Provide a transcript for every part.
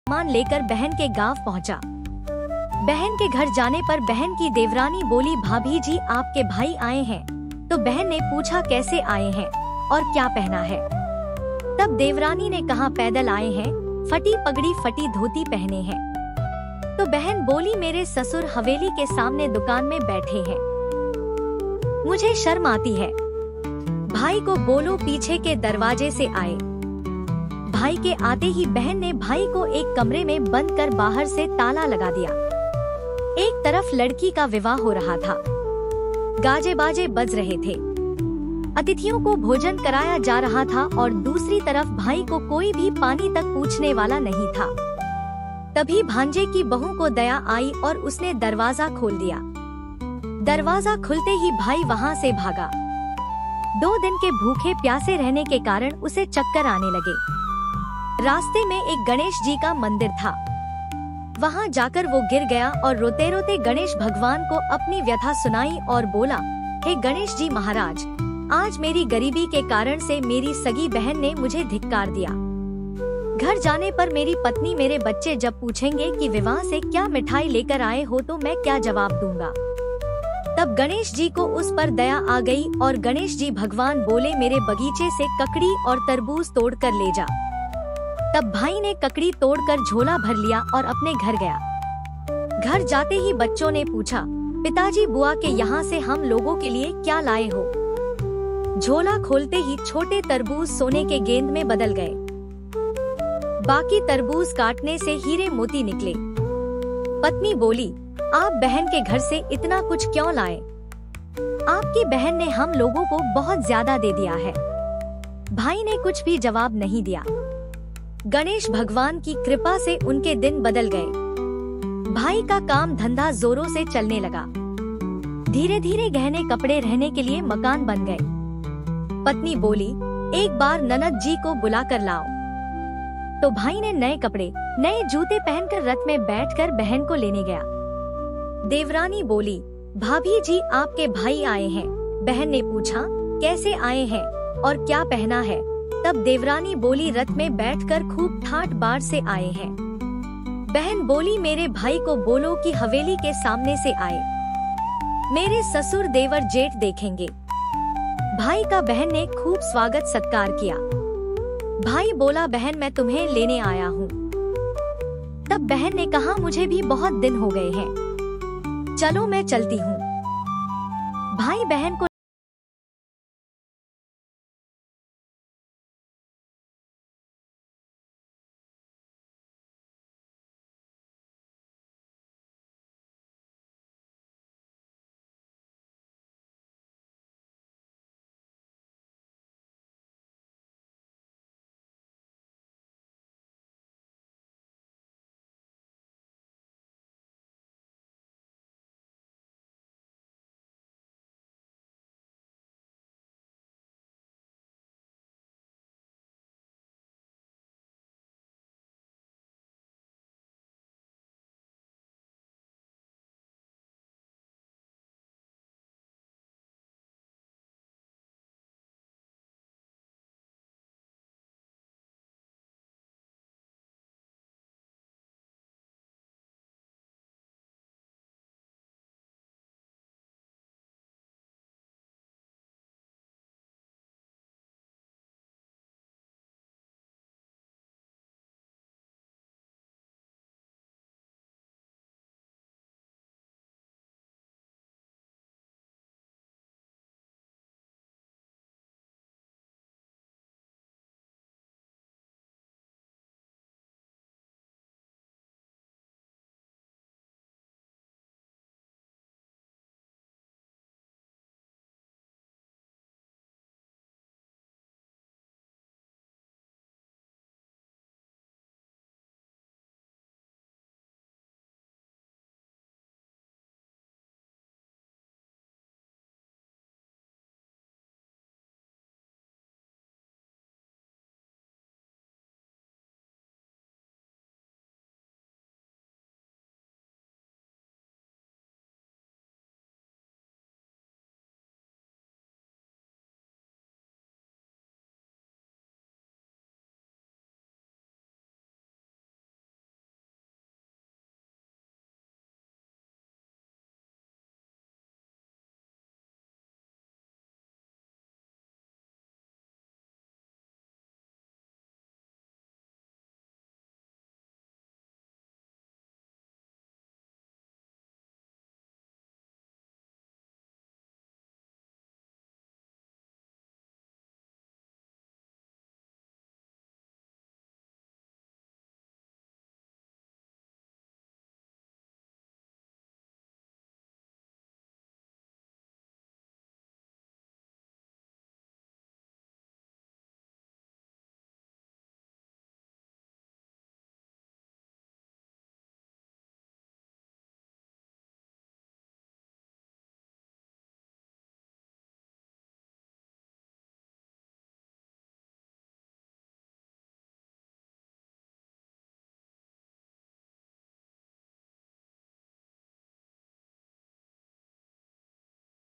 सामान लेकर बहन के गांव पहुंचा। बहन के घर जाने पर बहन की देवरानी बोली, भाभी जी आपके भाई आए हैं। तो बहन ने पूछा कैसे आए हैं और क्या पहना है। तब देवरानी ने कहा पैदल आए हैं, फटी पगड़ी फटी धोती पहने हैं। तो बहन बोली मेरे ससुर हवेली के सामने दुकान में बैठे हैं, मुझे शर्म आती है। भाई को बोलो पीछे के दरवाजे से आए। भाई के आते ही बहन ने भाई को एक कमरे में बंद कर बाहर से ताला लगा दिया। एक तरफ लड़की का विवाह हो रहा था, गाजे बाजे बज रहे थे, अतिथियों को भोजन कराया जा रहा था और दूसरी तरफ भाई को कोई भी पानी तक पूछने वाला नहीं था। तभी भांजे की बहू को दया आई और उसने दरवाजा खोल दिया। दरवाजा खुलते ही भाई वहां से भागा। 2 दिन के भूखे प्यासे रहने के कारण उसे चक्कर आने लगे। रास्ते में एक गणेश जी का मंदिर था, वहां जाकर वो गिर गया और रोते रोते गणेश भगवान को अपनी व्यथा सुनाई और बोला, हे गणेश जी महाराज, आज मेरी गरीबी के कारण से मेरी सगी बहन ने मुझे धिक्कार दिया। घर जाने पर मेरी पत्नी मेरे बच्चे जब पूछेंगे कि विवाह से क्या मिठाई लेकर आए हो तो मैं क्या जवाब दूंगा। तब गणेश जी को उस पर दया आ गई और गणेश जी भगवान बोले, मेरे बगीचे से ककड़ी और तरबूज तोड़ कर ले जा। तब भाई ने ककड़ी तोड़कर झोला भर लिया और अपने घर गया। घर जाते ही बच्चों ने पूछा, पिताजी बुआ के यहाँ से हम लोगों के लिए क्या लाए हो। झोला खोलते ही छोटे तरबूज सोने के गेंद में बदल गए, बाकी तरबूज काटने से हीरे मोती निकले। पत्नी बोली, आप बहन के घर से इतना कुछ क्यों लाए? आपकी बहन ने हम लोगों को बहुत ज्यादा दे दिया है। भाई ने कुछ भी जवाब नहीं दिया। गणेश भगवान की कृपा से उनके दिन बदल गए। भाई का काम धंधा जोरों से चलने लगा। धीरे धीरे गहने कपड़े रहने के लिए मकान बन गए। पत्नी बोली, एक बार ननद जी को बुला कर लाओ। तो भाई ने नए कपड़े नए जूते पहनकर रथ में बैठकर बहन को लेने गया। देवरानी बोली, भाभी जी आपके भाई आए हैं। बहन ने पूछा, कैसे आए हैं और क्या पहना है। तब देवरानी बोली, रथ में बैठकर खूब ठाट बाट से आए हैं। बहन बोली, मेरे भाई को बोलो कि हवेली के सामने से आए, मेरे ससुर देवर जेठ देखेंगे। भाई का बहन ने खूब स्वागत सत्कार किया। भाई बोला, बहन मैं तुम्हें लेने आया हूँ। तब बहन ने कहा, मुझे भी बहुत दिन हो गए हैं, चलो मैं चलती हूँ। भाई बहन को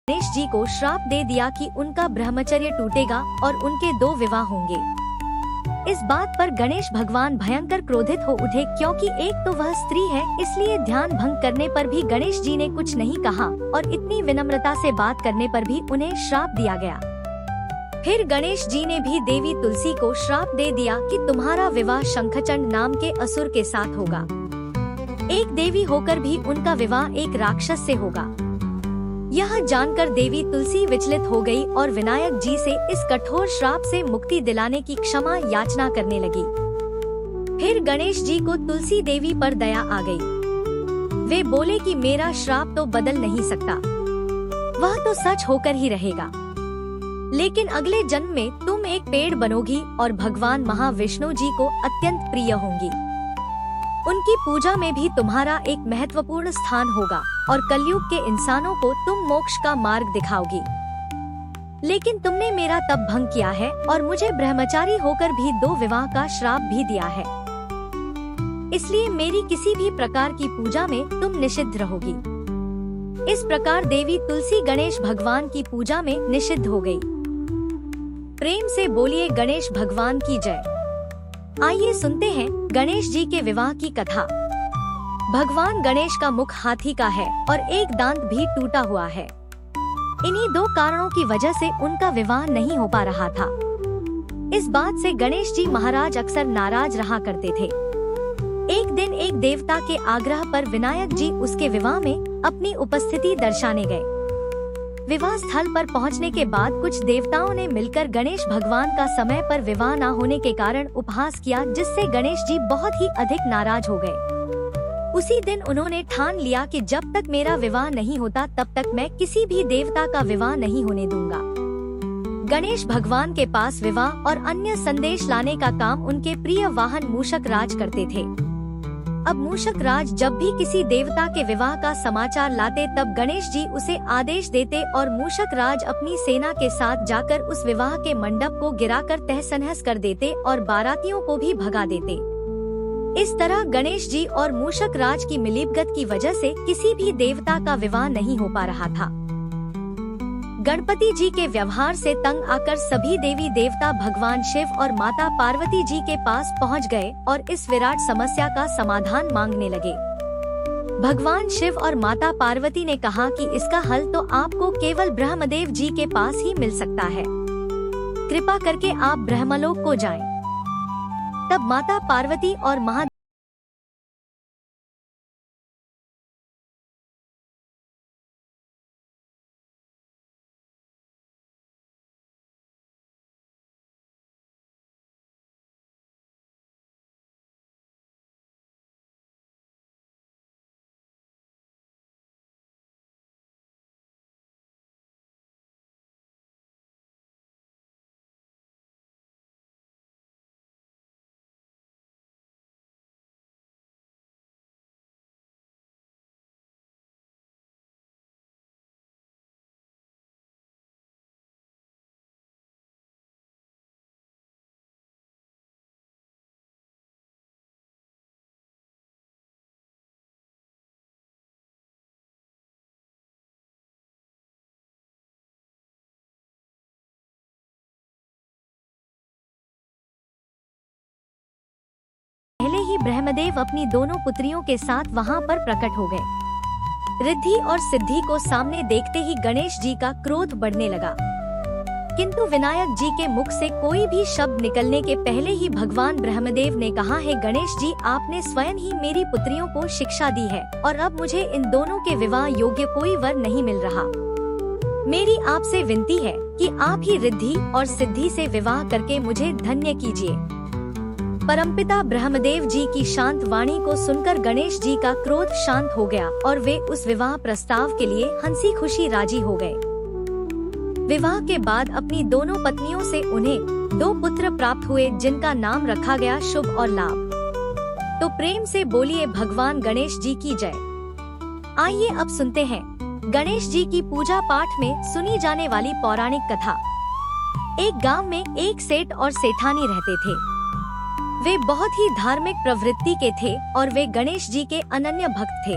गणेश जी को श्राप दे दिया कि उनका ब्रह्मचर्य टूटेगा और उनके 2 विवाह होंगे। इस बात पर गणेश भगवान भयंकर क्रोधित हो उठे, क्योंकि एक तो वह स्त्री है, इसलिए ध्यान भंग करने पर भी गणेश जी ने कुछ नहीं कहा और इतनी विनम्रता से बात करने पर भी उन्हें श्राप दिया गया। फिर गणेश जी ने भी देवी तुलसी को श्राप दे दिया कि तुम्हारा विवाह शंखचंड नाम के असुर के साथ होगा। एक देवी होकर भी उनका विवाह एक राक्षस से होगा। यह जानकर देवी तुलसी विचलित हो गई और विनायक जी से इस कठोर श्राप से मुक्ति दिलाने की क्षमा याचना करने लगी। फिर गणेश जी को तुलसी देवी पर दया आ गई। वे बोले कि मेरा श्राप तो बदल नहीं सकता, वह तो सच होकर ही रहेगा, लेकिन अगले जन्म में तुम एक पेड़ बनोगी और भगवान महाविष्णु जी को अत्यंत प्रिय होंगी। उनकी पूजा में भी तुम्हारा एक महत्वपूर्ण स्थान होगा और कलयुग के इंसानों को तुम मोक्ष का मार्ग दिखाओगी। लेकिन तुमने मेरा तप भंग किया है और मुझे ब्रह्मचारी होकर भी 2 विवाह का श्राप भी दिया है, इसलिए मेरी किसी भी प्रकार की पूजा में तुम निषिद्ध रहोगी। इस प्रकार देवी तुलसी गणेश भगवान की पूजा में निषिद्ध हो गई। प्रेम से बोलिए गणेश भगवान की जय। आइए सुनते हैं गणेश जी के विवाह की कथा। भगवान गणेश का मुख हाथी का है और एक दांत भी टूटा हुआ है। इन्हीं 2 कारणों की वजह से उनका विवाह नहीं हो पा रहा था। इस बात से गणेश जी महाराज अक्सर नाराज रहा करते थे। एक दिन एक देवता के आग्रह पर विनायक जी उसके विवाह में अपनी उपस्थिति दर्शाने गए। विवाह स्थल पर पहुंचने के बाद कुछ देवताओं ने मिलकर गणेश भगवान का समय पर विवाह न होने के कारण उपहास किया, जिससे गणेश जी बहुत ही अधिक नाराज हो गए। उसी दिन उन्होंने ठान लिया कि जब तक मेरा विवाह नहीं होता तब तक मैं किसी भी देवता का विवाह नहीं होने दूंगा। गणेश भगवान के पास विवाह और अन्य संदेश लाने का काम उनके प्रिय वाहन मूषक राज करते थे। अब मूषक राज जब भी किसी देवता के विवाह का समाचार लाते तब गणेश जी उसे आदेश देते और मूषक राज अपनी सेना के साथ जाकर उस विवाह के मंडप को गिराकर तहस-नहस कर देते और बारातियों को भी भगा देते। इस तरह गणेश जी और मूषक राज की मिलीभगत की वजह से किसी भी देवता का विवाह नहीं हो पा रहा था। गणपति जी के व्यवहार से तंग आकर सभी देवी देवता भगवान शिव और माता पार्वती जी के पास पहुंच गए और इस विराट समस्या का समाधान मांगने लगे। भगवान शिव और माता पार्वती ने कहा कि इसका हल तो आपको केवल ब्रह्मदेव जी के पास ही मिल सकता है, कृपा करके आप ब्रह्मलोक को जाएं। तब माता पार्वती और महादेव पहले ही ब्रह्मदेव अपनी दोनों पुत्रियों के साथ वहां पर प्रकट हो गए। रिद्धि और सिद्धि को सामने देखते ही गणेश जी का क्रोध बढ़ने लगा, किंतु विनायक जी के मुख से कोई भी शब्द निकलने के पहले ही भगवान ब्रह्मदेव ने कहा, है गणेश जी, आपने स्वयं ही मेरी पुत्रियों को शिक्षा दी है और अब मुझे इन दोनों के विवाह योग्य कोई वर नहीं मिल रहा। मेरी आपसे विनती है कि आप ही रिद्धि और सिद्धि से विवाह करके मुझे धन्य कीजिए। परमपिता ब्रह्मदेव जी की शांत वाणी को सुनकर गणेश जी का क्रोध शांत हो गया और वे उस विवाह प्रस्ताव के लिए हंसी खुशी राजी हो गए। विवाह के बाद अपनी दोनों पत्नियों से उन्हें 2 पुत्र प्राप्त हुए, जिनका नाम रखा गया शुभ और लाभ। तो प्रेम से बोलिए भगवान गणेश जी की जय। आइए अब सुनते हैं गणेश जी की पूजा पाठ में सुनी जाने वाली पौराणिक कथा। एक गांव में एक सेठ और सेठानी रहते थे। वे बहुत ही धार्मिक प्रवृत्ति के थे और वे गणेश जी के अनन्य भक्त थे।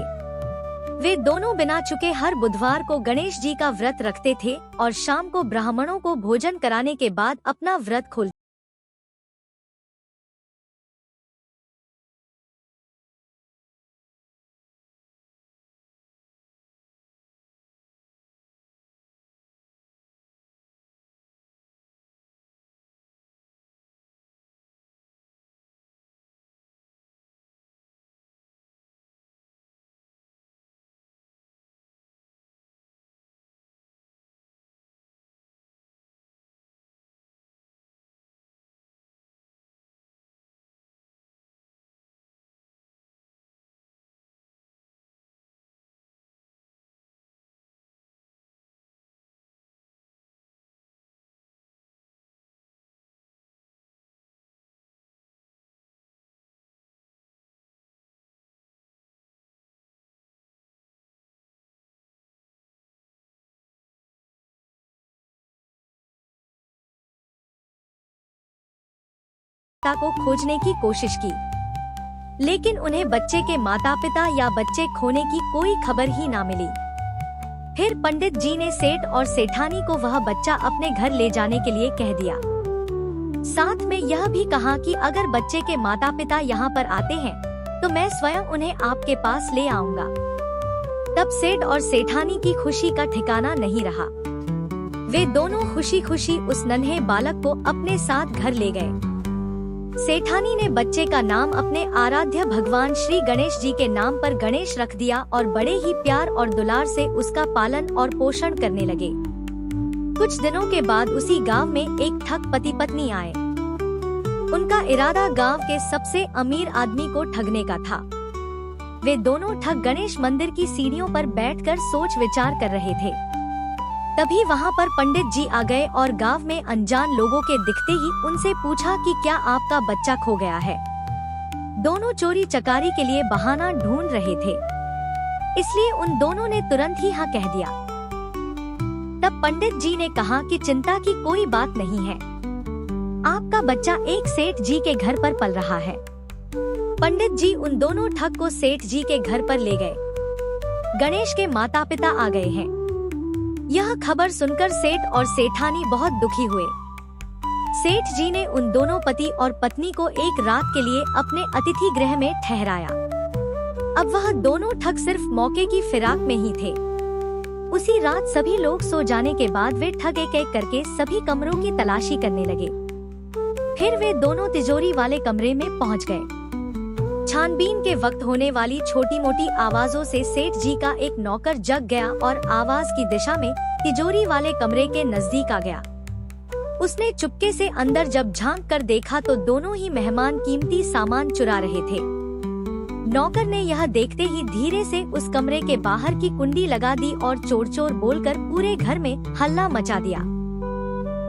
वे दोनों बिना चुके हर बुधवार को गणेश जी का व्रत रखते थे और शाम को ब्राह्मणों को भोजन कराने के बाद अपना व्रत खोल को खोजने की कोशिश की, लेकिन उन्हें बच्चे के माता पिता या बच्चे खोने की कोई खबर ही ना मिली। फिर पंडित जी ने सेठ और सेठानी को वह बच्चा अपने घर ले जाने के लिए कह दिया। साथ में यह भी कहा कि अगर बच्चे के माता पिता यहाँ पर आते हैं तो मैं स्वयं उन्हें आपके पास ले आऊंगा। तब सेठ और सेठानी की खुशी का ठिकाना नहीं रहा। वे दोनों खुशी खुशी उस नन्हे बालक को अपने साथ घर ले गए। सेठानी ने बच्चे का नाम अपने आराध्य भगवान श्री गणेश जी के नाम पर गणेश रख दिया और बड़े ही प्यार और दुलार से उसका पालन और पोषण करने लगे। कुछ दिनों के बाद उसी गांव में एक ठग पति पत्नी आए। उनका इरादा गांव के सबसे अमीर आदमी को ठगने का था। वे दोनों ठग गणेश मंदिर की सीढ़ियों पर बैठकर सोच विचार कर रहे थे। तभी वहां पर पंडित जी आ गए और गांव में अनजान लोगों के दिखते ही उनसे पूछा कि क्या आपका बच्चा खो गया है। दोनों चोरी चकारी के लिए बहाना ढूंढ रहे थे, इसलिए उन दोनों ने तुरंत ही हाँ कह दिया। तब पंडित जी ने कहा कि चिंता की कोई बात नहीं है, आपका बच्चा एक सेठ जी के घर पर पल रहा है। पंडित जी उन दोनों ठग को सेठ जी के घर पर ले गए। गणेश के माता पिता आ गए हैं। यह खबर सुनकर सेठ और सेठानी बहुत दुखी हुए। सेठ जी ने उन दोनों पति और पत्नी को एक रात के लिए अपने अतिथि गृह में ठहराया। अब वह दोनों ठग सिर्फ मौके की फिराक में ही थे। उसी रात सभी लोग सो जाने के बाद वे ठग एक एक करके सभी कमरों की तलाशी करने लगे। फिर वे दोनों तिजोरी वाले कमरे में पहुंच गए। छानबीन के वक्त होने वाली छोटी मोटी आवाजों से सेठ जी का एक नौकर जग गया और आवाज की दिशा में तिजोरी वाले कमरे के नजदीक आ गया। उसने चुपके से अंदर जब झांक कर देखा तो दोनों ही मेहमान कीमती सामान चुरा रहे थे। नौकर ने यह देखते ही धीरे से उस कमरे के बाहर की कुंडी लगा दी और चोर चोर बोलकर पूरे घर में हल्ला मचा दिया।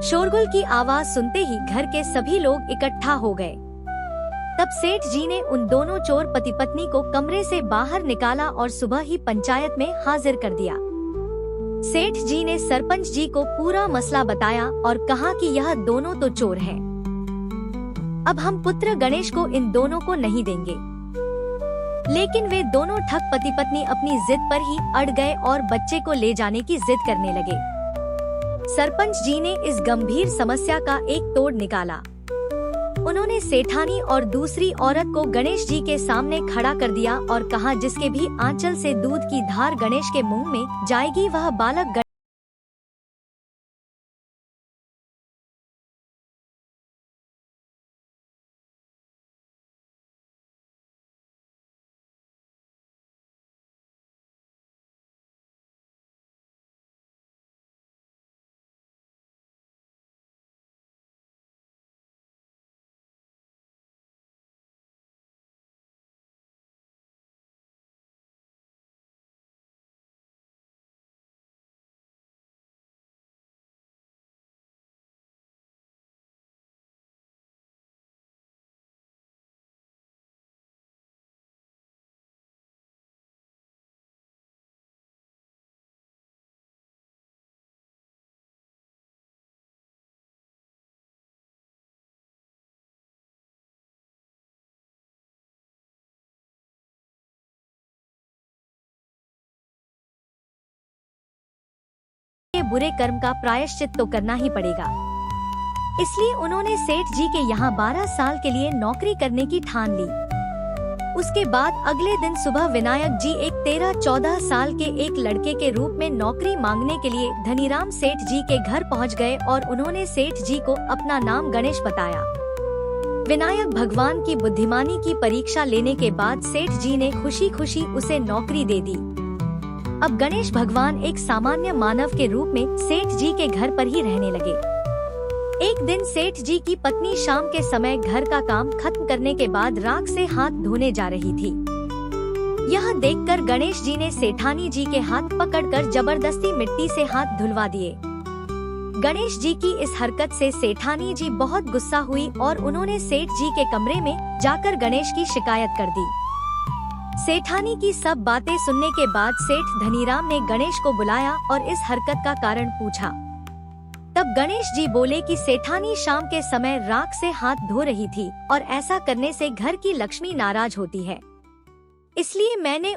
शोरगुल की आवाज सुनते ही घर के सभी लोग इकट्ठा हो गए। तब सेठ जी ने उन दोनों चोर पति पत्नी को कमरे से बाहर निकाला और सुबह ही पंचायत में हाजिर कर दिया। सेठ जी ने सरपंच जी को पूरा मसला बताया और कहा कि यह दोनों तो चोर हैं। अब हम पुत्र गणेश को इन दोनों को नहीं देंगे। लेकिन वे दोनों ठग पति पत्नी अपनी जिद पर ही अड़ गए और बच्चे को ले जाने की जिद करने लगे। सरपंच जी ने इस गंभीर समस्या का एक तोड़ निकाला। उन्होंने सेठानी और दूसरी औरत को गणेश जी के सामने खड़ा कर दिया और कहा, जिसके भी आंचल से दूध की धार गणेश के मुंह में जाएगी वह बालक बुरे कर्म का प्रायश्चित तो करना ही पड़ेगा। इसलिए उन्होंने सेठ जी के यहाँ 12 साल के लिए नौकरी करने की ठान ली। उसके बाद अगले दिन सुबह विनायक जी एक 13-14 साल के एक लड़के के रूप में नौकरी मांगने के लिए धनीराम सेठ जी के घर पहुंच गए और उन्होंने सेठ जी को अपना नाम गणेश बताया। विनायक भगवान की बुद्धिमानी की परीक्षा लेने के बाद सेठ जी ने खुशी खुशी उसे नौकरी दे दी। अब गणेश भगवान एक सामान्य मानव के रूप में सेठ जी के घर पर ही रहने लगे। एक दिन सेठ जी की पत्नी शाम के समय घर का काम खत्म करने के बाद राख से हाथ धोने जा रही थी। यह देखकर गणेश जी ने सेठानी जी के हाथ पकड़कर जबरदस्ती मिट्टी से हाथ धुलवा दिए। गणेश जी की इस हरकत से सेठानी जी बहुत गुस्सा हुई और उन्होंने सेठ जी के कमरे में जाकर गणेश की शिकायत कर दी। सेठानी की सब बातें सुनने के बाद सेठ धनीराम ने गणेश को बुलाया और इस हरकत का कारण पूछा। तब गणेश जी बोले कि सेठानी शाम के समय राख से हाथ धो रही थी और ऐसा करने से घर की लक्ष्मी नाराज होती है, इसलिए मैंने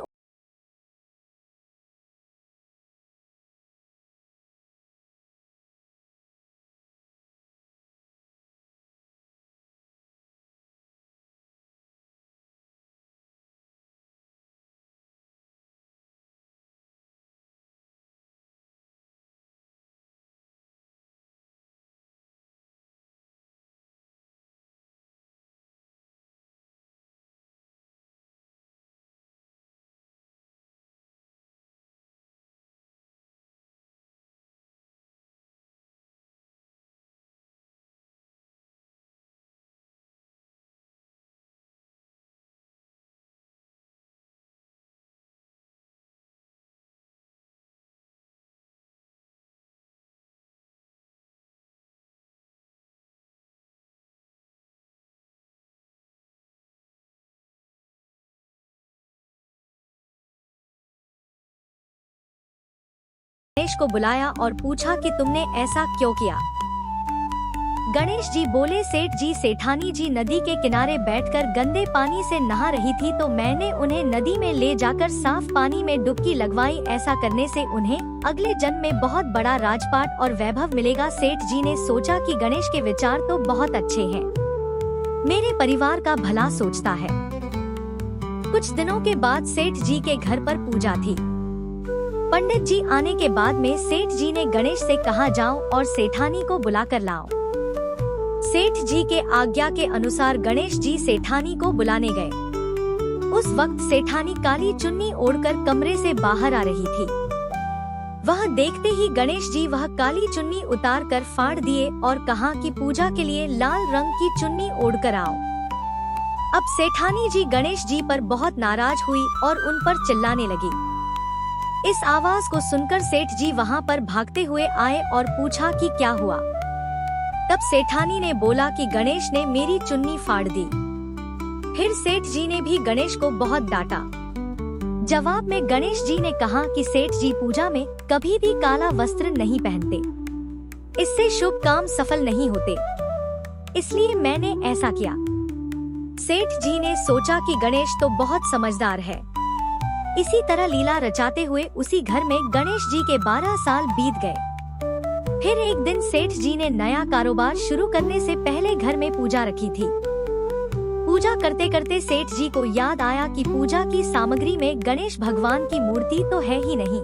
गणेश को बुलाया और पूछा कि तुमने ऐसा क्यों किया। गणेश जी बोले, सेठ जी सेठानी जी नदी के किनारे बैठकर गंदे पानी से नहा रही थी तो मैंने उन्हें नदी में ले जाकर साफ पानी में डुबकी लगवाई। ऐसा करने से उन्हें अगले जन्म में बहुत बड़ा राजपाट और वैभव मिलेगा। सेठ जी ने सोचा कि गणेश के विचार तो बहुत अच्छे हैं, मेरे परिवार का भला सोचता है। कुछ दिनों के बाद सेठ जी के घर पर पूजा थी। पंडित जी आने के बाद में सेठ जी ने गणेश से कहा, जाओ और सेठानी को बुला कर लाओ। सेठ जी के आज्ञा के अनुसार गणेश जी सेठानी को बुलाने गए। उस वक्त सेठानी काली चुन्नी ओढ़कर कमरे से बाहर आ रही थी। वह देखते ही गणेश जी वह काली चुन्नी उतार कर फाड़ दिए और कहा कि पूजा के लिए लाल रंग की चुन्नी ओढ़कर आओ। अब सेठानी जी गणेश जी पर बहुत नाराज हुई और उन पर चिल्लाने लगी। इस आवाज को सुनकर सेठ जी वहां पर भागते हुए आए और पूछा कि क्या हुआ। तब सेठानी ने बोला कि गणेश ने मेरी चुन्नी फाड़ दी। फिर सेठ जी ने भी गणेश को बहुत डांटा। जवाब में गणेश जी ने कहा कि सेठ जी पूजा में कभी भी काला वस्त्र नहीं पहनते, इससे शुभ काम सफल नहीं होते, इसलिए मैंने ऐसा किया। सेठ जी ने सोचा कि गणेश तो बहुत समझदार है। इसी तरह लीला रचाते हुए उसी घर में गणेश जी के 12 साल बीत गए। फिर एक दिन सेठ जी ने नया कारोबार शुरू करने से पहले घर में पूजा रखी थी। पूजा करते करते सेठ जी को याद आया कि पूजा की सामग्री में गणेश भगवान की मूर्ति तो है ही नहीं।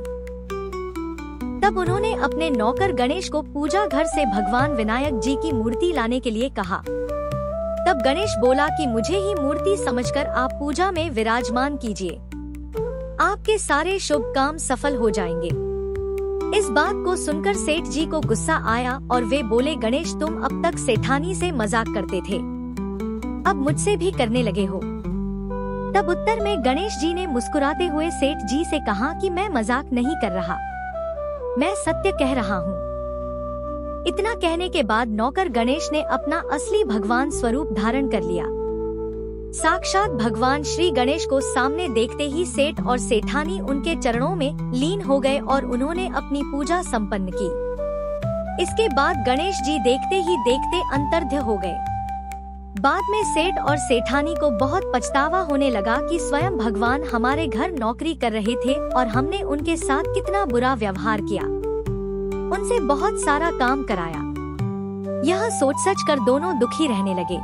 तब उन्होंने अपने नौकर गणेश को पूजा घर से भगवान विनायक जी की मूर्ति लाने के लिए कहा। तब गणेश बोला कि मुझे ही मूर्ति समझकर आप पूजा में विराजमान कीजिए, आपके सारे शुभ काम सफल हो जाएंगे। इस बात को सुनकर सेठ जी को गुस्सा आया और वे बोले, गणेश तुम अब तक सेठानी से मजाक करते थे, अब मुझसे भी करने लगे हो। तब उत्तर में गणेश जी ने मुस्कुराते हुए सेठ जी से कहा कि मैं मजाक नहीं कर रहा, मैं सत्य कह रहा हूँ। इतना कहने के बाद नौकर गणेश ने अपना असली भगवान स्वरूप धारण कर लिया। साक्षात भगवान श्री गणेश को सामने देखते ही सेठ और सेठानी उनके चरणों में लीन हो गए और उन्होंने अपनी पूजा संपन्न की। इसके बाद गणेश जी देखते ही देखते अंतर्ध्य हो गए। बाद में सेठ और सेठानी को बहुत पछतावा होने लगा कि स्वयं भगवान हमारे घर नौकरी कर रहे थे और हमने उनके साथ कितना बुरा व्यवहार किया। उनसे बहुत सारा काम कराया। यह सोच सच कर दोनों दुखी रहने लगे।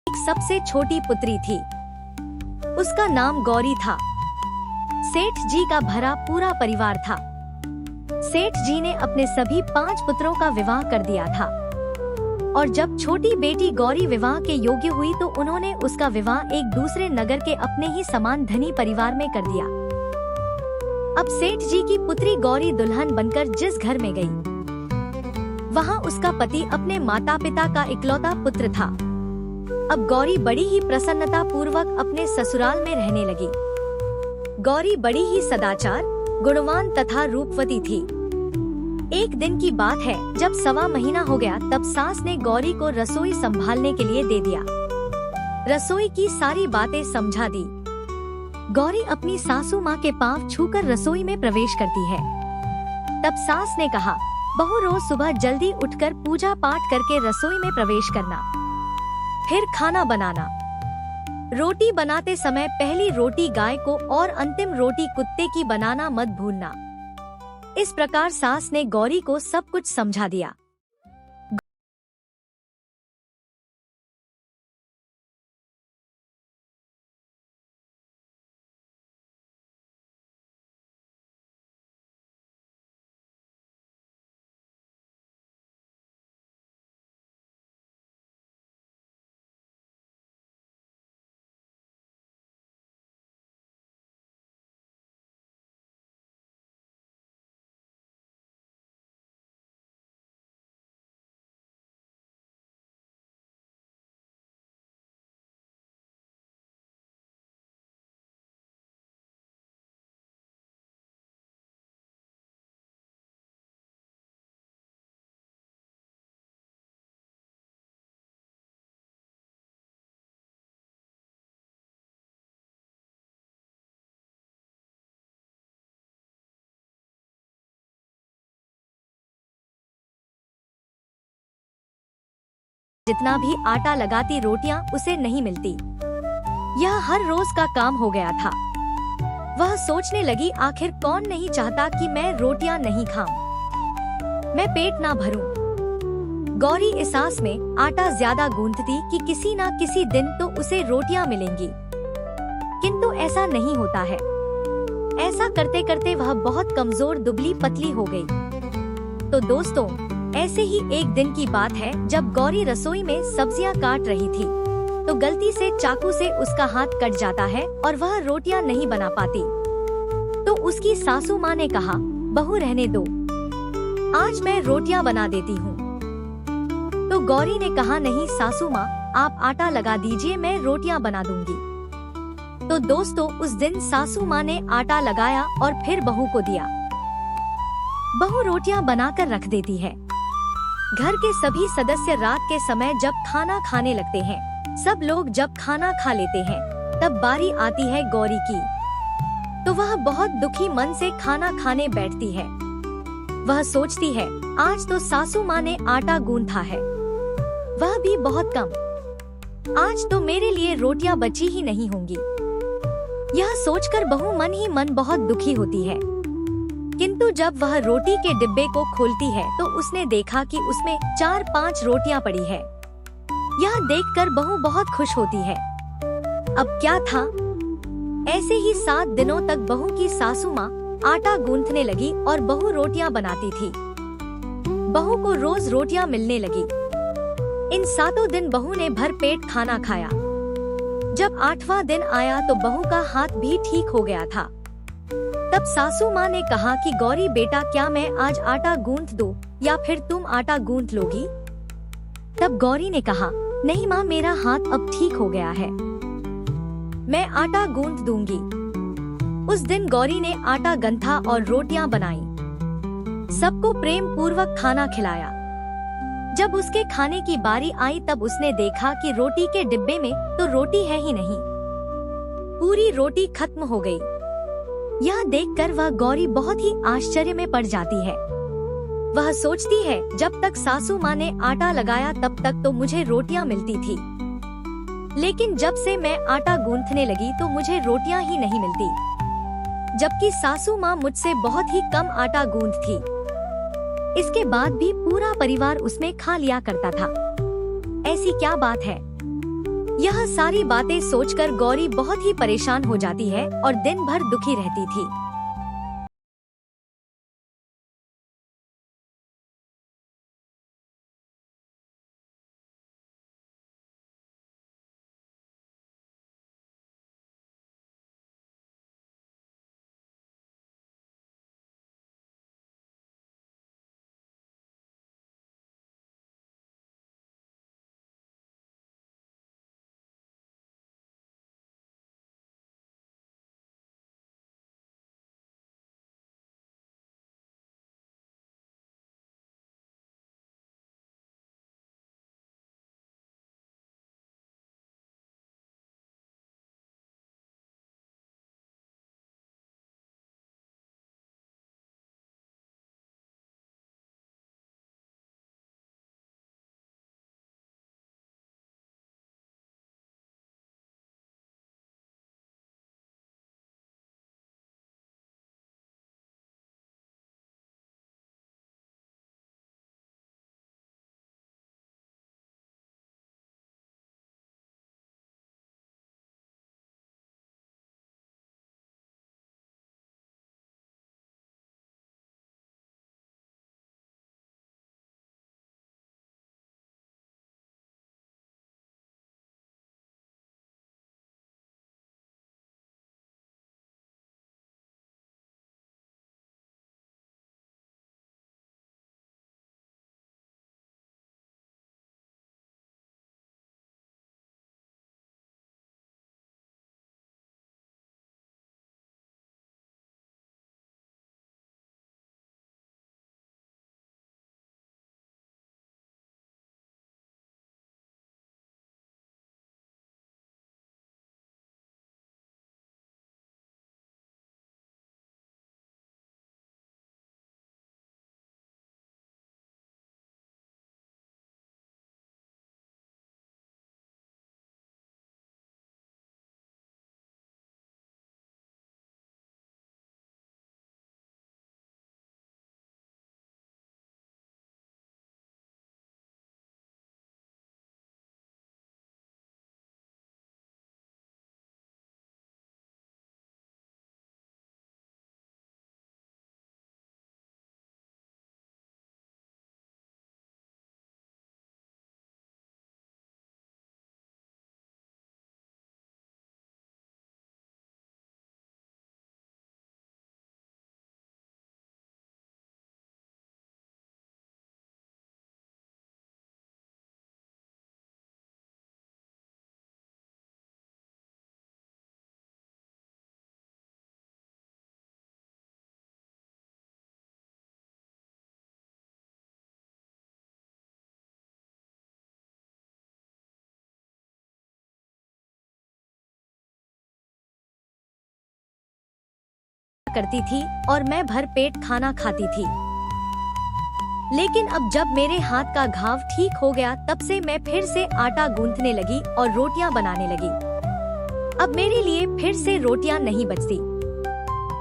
एक सबसे छोटी पुत्री थी। उसका नाम गौरी था। सेठ जी का भरा पूरा परिवार था। सेठ जी ने अपने सभी 5 पुत्रों का विवाह कर दिया था और जब छोटी बेटी गौरी विवाह के योग्य हुई तो उन्होंने उसका विवाह एक दूसरे नगर के अपने ही समान धनी परिवार में कर दिया। अब सेठ जी की पुत्री गौरी दुल्हन बनकर जिस घर में गई, वहाँ उसका पति अपने माता पिता का इकलौता पुत्र था। अब गौरी बड़ी ही प्रसन्नता पूर्वक अपने ससुराल में रहने लगी। गौरी बड़ी ही सदाचार, गुणवान तथा रूपवती थी। एक दिन की बात है, जब 1.25 महीना हो गया तब सास ने गौरी को रसोई संभालने के लिए दे दिया। रसोई की सारी बातें समझा दी। गौरी अपनी सासू माँ के पांव छूकर रसोई में प्रवेश करती है। तब सास ने कहा, बहू रोज सुबह जल्दी उठकर पूजा पाठ करके रसोई में प्रवेश करना, फिर खाना बनाना। रोटी बनाते समय पहली रोटी गाय को और अंतिम रोटी कुत्ते की बनाना मत भूलना। इस प्रकार सास ने गौरी को सब कुछ समझा दिया। जितना भी आटा लगाती रोटियां उसे नहीं मिलती। यह हर रोज का काम हो गया था। वह सोचने लगी, आखिर कौन नहीं चाहता कि मैं रोटियां नहीं खाऊं, मैं पेट ना भरूं। गौरी इस आस में आटा ज्यादा गूंथती कि किसी ना किसी दिन तो उसे रोटियां मिलेंगी, किंतु ऐसा नहीं होता है। ऐसा करते करते वह बहुत कमजोर दुबली पतली हो गई। तो दोस्तों, ऐसे ही एक दिन की बात है, जब गौरी रसोई में सब्जियां काट रही थी तो गलती से चाकू से उसका हाथ कट जाता है और वह रोटियां नहीं बना पाती। तो उसकी सासू माँ ने कहा, बहू रहने दो, आज मैं रोटियां बना देती हूँ। तो गौरी ने कहा, नहीं सासू माँ, आप आटा लगा दीजिए, मैं रोटियां बना दूंगी। तो दोस्तों, उस दिन सासू माँ ने आटा लगाया और फिर बहू को दिया। बहू रोटियां बनाकर रख देती है। घर के सभी सदस्य रात के समय जब खाना खाने लगते हैं, सब लोग जब खाना खा लेते हैं, तब बारी आती है गौरी की। तो वह बहुत दुखी मन से खाना खाने बैठती है। वह सोचती है, आज तो सासू माँ ने आटा गूंथा है, वह भी बहुत कम। आज तो मेरे लिए रोटियां बची ही नहीं होंगी। यह सोचकर बहू मन ही मन बहुत दुखी होती है। किंतु जब वह रोटी के डिब्बे को खोलती है तो उसने देखा कि उसमें 4-5 रोटियां पड़ी है। यह देखकर बहू बहुत खुश होती है। अब क्या था, ऐसे ही 7 दिनों तक बहू की सासू माँ आटा गूंथने लगी और बहू रोटियां बनाती थी। बहू को रोज रोटियां मिलने लगी। इन 7 दिन बहू ने भर पेट खाना खाया। जब 8वां दिन आया तो बहू का हाथ भी ठीक हो गया था। तब सासू माँ ने कहा कि गौरी बेटा, क्या मैं आज आटा गूंथ दूं या फिर तुम आटा गूंथ लोगी? तब गौरी ने कहा, नहीं माँ, मेरा हाथ अब ठीक हो गया है, मैं आटा गूंथ दूंगी। उस दिन गौरी ने आटा गंथा और रोटियां बनाई। सबको प्रेम पूर्वक खाना खिलाया। जब उसके खाने की बारी आई तब उसने देखा कि रोटी के डिब्बे में तो रोटी है ही नहीं, पूरी रोटी खत्म हो गई। यह देखकर वह गौरी बहुत ही आश्चर्य में पड़ जाती है। वह सोचती है, जब तक सासू माँ ने आटा लगाया तब तक तो मुझे रोटियां मिलती थी, लेकिन जब से मैं आटा गूंथने लगी तो मुझे रोटियां ही नहीं मिलती, जबकि सासू माँ मुझसे बहुत ही कम आटा गूंथती। इसके बाद भी पूरा परिवार उसमें खा लिया करता था। ऐसी क्या बात है? यह सारी बातें सोचकर गौरी बहुत ही परेशान हो जाती है और दिन भर दुखी रहती थी। करती थी और मैं भर पेट खाना खाती थी। लेकिन अब जब मेरे हाथ का घाव ठीक हो गया तब से मैं फिर से आटा गूंथने लगी और रोटियां बनाने लगी। अब मेरे लिए फिर से रोटियां नहीं बचती,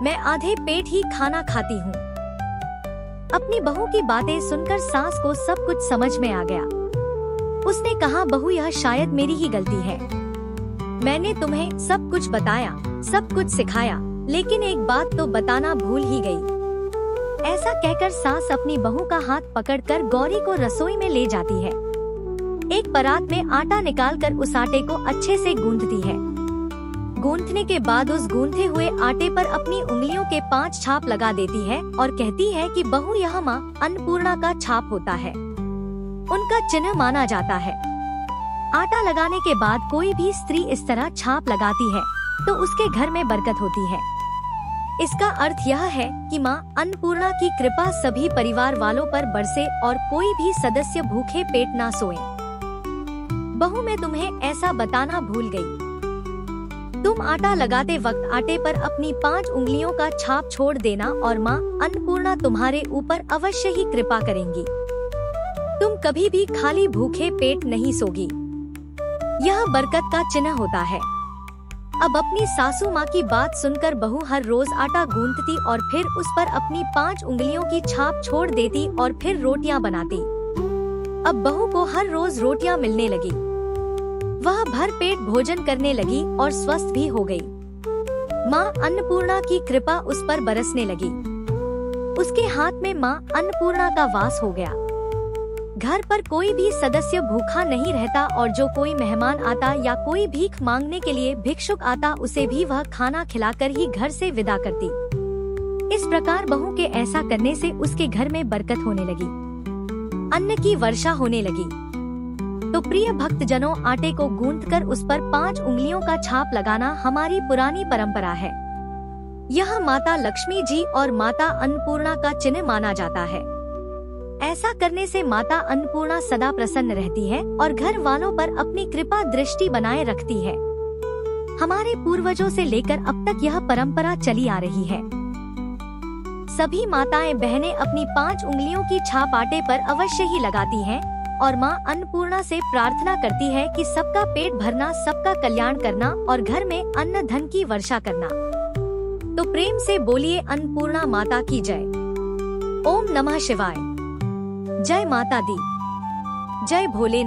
मैं आधे पेट ही खाना खाती हूँ। अपनी बहू की बातें सुनकर सास को सब कुछ समझ में आ गया। उसने कहा, बहू यह शायद मेरी ही गलती है, मैंने तुम्हें सब कुछ बताया, सब कुछ सिखाया, लेकिन एक बात तो बताना भूल ही गई। ऐसा कहकर सास अपनी बहू का हाथ पकड़कर गौरी को रसोई में ले जाती है। एक परात में आटा निकालकर उस आटे को अच्छे से गूंथती है। गूंथने के बाद उस गूंथे हुए आटे पर अपनी उंगलियों के 5 छाप लगा देती है और कहती है कि बहू यह माँ अन्नपूर्णा का छाप होता है, उनका चिन्ह माना जाता है। आटा लगाने के बाद कोई भी स्त्री इस तरह छाप लगाती है तो उसके घर में बरकत होती है। इसका अर्थ यह है कि माँ अन्नपूर्णा की कृपा सभी परिवार वालों पर बरसे और कोई भी सदस्य भूखे पेट ना सोए। बहू मैं तुम्हें ऐसा बताना भूल गई। तुम आटा लगाते वक्त आटे पर अपनी 5 उंगलियों का छाप छोड़ देना और माँ अन्नपूर्णा तुम्हारे ऊपर अवश्य ही कृपा करेंगी। तुम कभी भी खाली भूखे पेट नहीं सोगी। यह बरकत का चिन्ह होता है। अब अपनी सासू माँ की बात सुनकर बहू हर रोज आटा गूंथती और फिर उस पर अपनी 5 उंगलियों की छाप छोड़ देती और फिर रोटियां बनाती। अब बहू को हर रोज रोटियां मिलने लगी। वह भर पेट भोजन करने लगी और स्वस्थ भी हो गई। माँ अन्नपूर्णा की कृपा उस पर बरसने लगी। उसके हाथ में माँ अन्नपूर्णा का वास हो गया। घर पर कोई भी सदस्य भूखा नहीं रहता और जो कोई मेहमान आता या कोई भीख मांगने के लिए भिक्षुक आता उसे भी वह खाना खिलाकर ही घर से विदा करती। इस प्रकार बहू के ऐसा करने से उसके घर में बरकत होने लगी, अन्न की वर्षा होने लगी। तो प्रिय भक्तजनों, आटे को गूंथकर उस पर 5 उंगलियों का छाप लगाना हमारी पुरानी परंपरा है। यह माता लक्ष्मी जी और माता अन्नपूर्णा का चिन्ह माना जाता है। ऐसा करने से माता अन्नपूर्णा सदा प्रसन्न रहती है और घर वालों पर अपनी कृपा दृष्टि बनाए रखती है। हमारे पूर्वजों से लेकर अब तक यह परंपरा चली आ रही है। सभी माताएं बहनें अपनी 5 उंगलियों की छाप आटे पर अवश्य ही लगाती हैं और माँ अन्नपूर्णा से प्रार्थना करती है कि सबका पेट भरना, सबका कल्याण करना और घर में अन्न धन की वर्षा करना। तो प्रेम से बोलिए अन्नपूर्णा माता की जय। ओम नमः शिवाय। जय माता दी। जय भोलेनाथ।